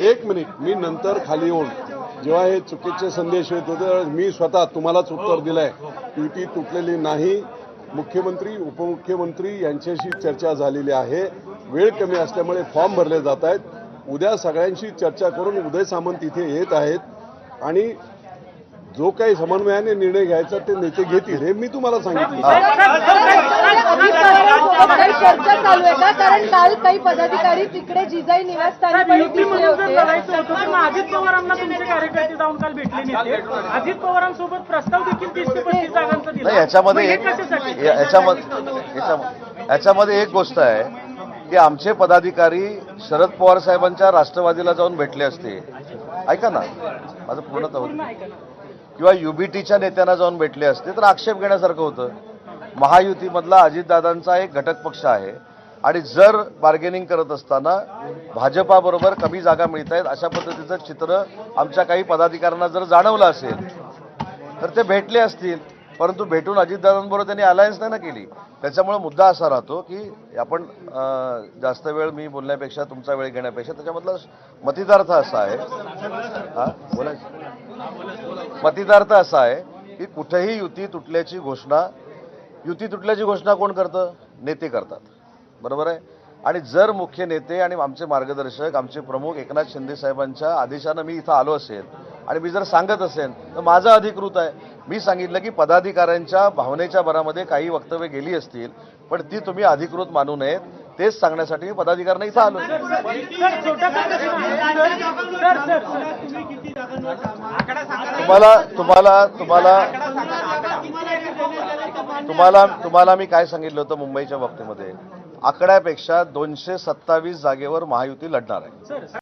एक मिनिट मी नंतर खाली येऊन जेव्हा हे चुकीचे संदेश येत होते मी स्वतः तुम्हालाच उत्तर दिलंय. युती तुटलेली नाही. मुख्यमंत्री उपमुख्यमंत्री यांच्याशी चर्चा झालेली आहे. वेळ कमी असल्यामुळे फॉर्म भरले जात आहेत. उद्या सगळ्यांशी चर्चा करून उदय सामंत इथे येत आहेत आणि जो काही समन्वयाने निर्णय घ्यायचा ते नेते घेतील हे मी तुम्हाला सांगितलं. चर्चा चालू आहे का? कारण काल काही पदाधिकारी तिकडे जिजाई निवासस्थानी अजित पवारांना तुमचे कार्यकर्ते जाऊन काल भेटले नव्हते. अजित पवारांसोबत प्रस्ताव देखील 30 ते 35 जागांचा दिला. याच्यामध्ये एक गोष्ट आहे की आमचे पदाधिकारी शरद पवार साहेबांच्या राष्ट्रवादीला जाऊन भेटले असते. ऐका ना, माझं पूर्णतः होतं. किंवा युबीटीच्या नेत्यांना जाऊन भेटले असते तर आक्षेप घेण्यासारखं होतं. महायुतीमधला अजितदादांचा एक घटक पक्ष आहे आणि जर बार्गेनिंग करत असताना भाजपाबरोबर कमी जागा मिळत आहेत अशा पद्धतीचं चित्र आमच्या काही पदाधिकाऱ्यांना जर जाणवलं असेल तर ते भेटले असतील. परंतु भेटून अजितदादांबरोबर त्यांनी अलायन्स नाही ना केली. त्याच्यामुळे मुद्दा असा राहतो की आपण जास्त वेळ मी बोलण्यापेक्षा तुमचा वेळ घेण्यापेक्षा त्याच्यामधला मतितार्थ असा आहे मतितार्थ असा आहे की कुठेही युती तुटल्याची घोषणा कोण करतं? नेते करतात. बरोबर आहे. आणि जर मुख्य नेते आणि आमचे मार्गदर्शक आमचे प्रमुख एकनाथ शिंदे साहेबांच्या आदेशानं मी इथं आलो असेल आणि मी जर सांगत असेल तर माझं अधिकृत आहे. मी सांगितलं की पदाधिकाऱ्यांच्या भावनेच्या भरामध्ये काही वक्तव्य गेली असतील पण ती तुम्ही अधिकृत मानू नयेत. तेच सांगण्यासाठी मी पदाधिकाऱ्यांना इथं आलो. तुम्हाला मी काय सांगितलं होतं मुंबईच्या बाबतीमध्ये? आकड्यापेक्षा 227 जागेवर महायुती लढणार आहे.